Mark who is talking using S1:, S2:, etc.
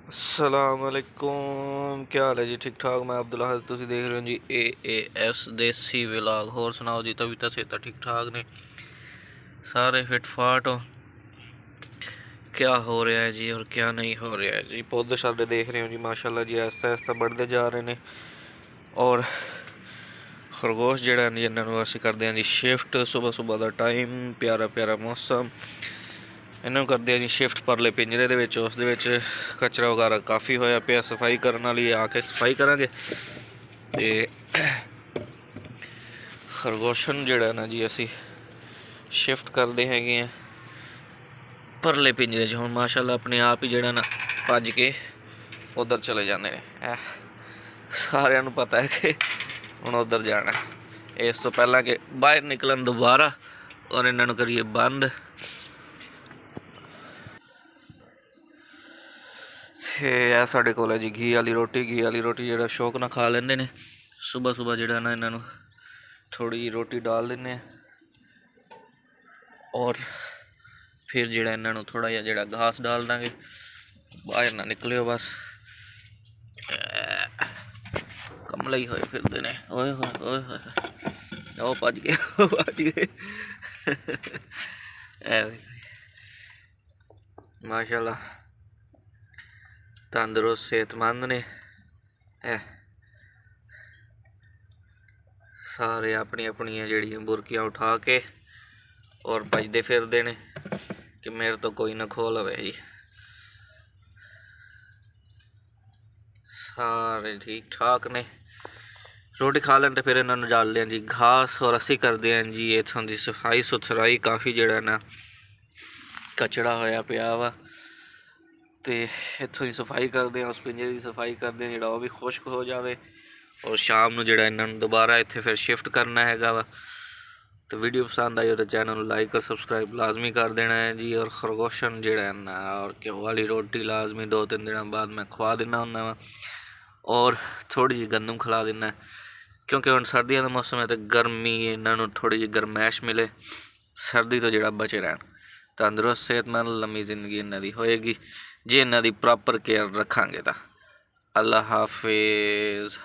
S1: असलाकुम, क्या हाल है जी? ठीक ठाक। मैं अब्दुल्ला हसन, तुम देख रहे हो जी AAS देसी व्लॉग। होर सुनाओ जी, तबीयत सेहत ठीक ठाक ने? सारे फिट फाट हो? क्या हो रहा है जी और क्या नहीं हो रहा है जी? पौधे शादे देख रहे हो जी, माशाल्लाह जी आहिस्ता आहिस्ता बढ़ते जा रहे हैं। और खरगोश जड़ा जी इन्होंने अस करते हैं जी शिफ्ट। सुबह सुबह का टाइम, प्यारा प्यारा मौसम, इन्हों करते हैं जी शिफ्ट परले पिंजरे दे विच। उस दे विच कचरा वगैरह काफ़ी होया पिया, सफाई करने वाली आके सफाई करांगे। ते खरगोशन जड़ा ना जी असी शिफ्ट करते हैं परले पिंजरे च। हुण माशाल्लाह अपने आप ही जड़ा ना भज के उधर चले जाते हैं। सारिਆਂ ਨੂੰ पता है कि हुण उधर जाना, इस तो पहला कि बाहर निकलन दोबारा और इन्हों करिए बंद। ते साढ़े कोल है जी घी वाली रोटी। घी वाली रोटी जरा शौक ना खा लेंदे ने। सुबह सुबह जड़ा ना इन्हों थोड़ी जी रोटी डाल दें और फिर जड़ा इन्हों थोड़ा जिहा जड़ा घास डाल देंगे। बाहर ना निकलियो बस, कमले ही होए फिरदे ने। ओए होए ओए होए, ओ भज गए भज गए। माशाल्लाह तंदुरुस्त सेहतमंद ने। सारे अपनी अपनी जड़ियाँ बुरकियाँ उठा के और भजते फिरते ने कि मेरे तो कोई ना खो लवे जी। सारे ठीक ठाक ने। रोटी खा लें तो फिर इन्होंने डाल दें जी घास और असी करते हैं जी इतों की सफाई सुथराई। काफ़ी जड़ा ना कचड़ा होया पिया वा, तो इतों की सफाई करते हैं, उस पिंजरे की सफाई करते हैं जड़ा वो भी खुश्क हो जाए। और शाम को जड़ा इन्होंने दोबारा इतने फिर शिफ्ट करना है वा। तो वीडियो पसंद आई हो तो चैनल लाइक और सब्सक्राइब लाजमी कर देना है जी। और खरगोशन जड़ा है ना और घ्यो वाली रोटी लाजमी 2-3 दिन बाद मैं खुआ देना होंदा वा। और थोड़ी जी गंदम खिला देना, क्योंकि हम सर्दियों का मौसम है तो गर्मी इन्हों थोड़ी जी गरमैश मिले, सर्दी तो जड़ा बचे रहन। तंदुरुस्त सेहतमंद लम्मी जिंदगी इन्हों की होएगी जे इन्हों की प्रॉपर केयर रखांगे। तो अल्लाह हाफिज़।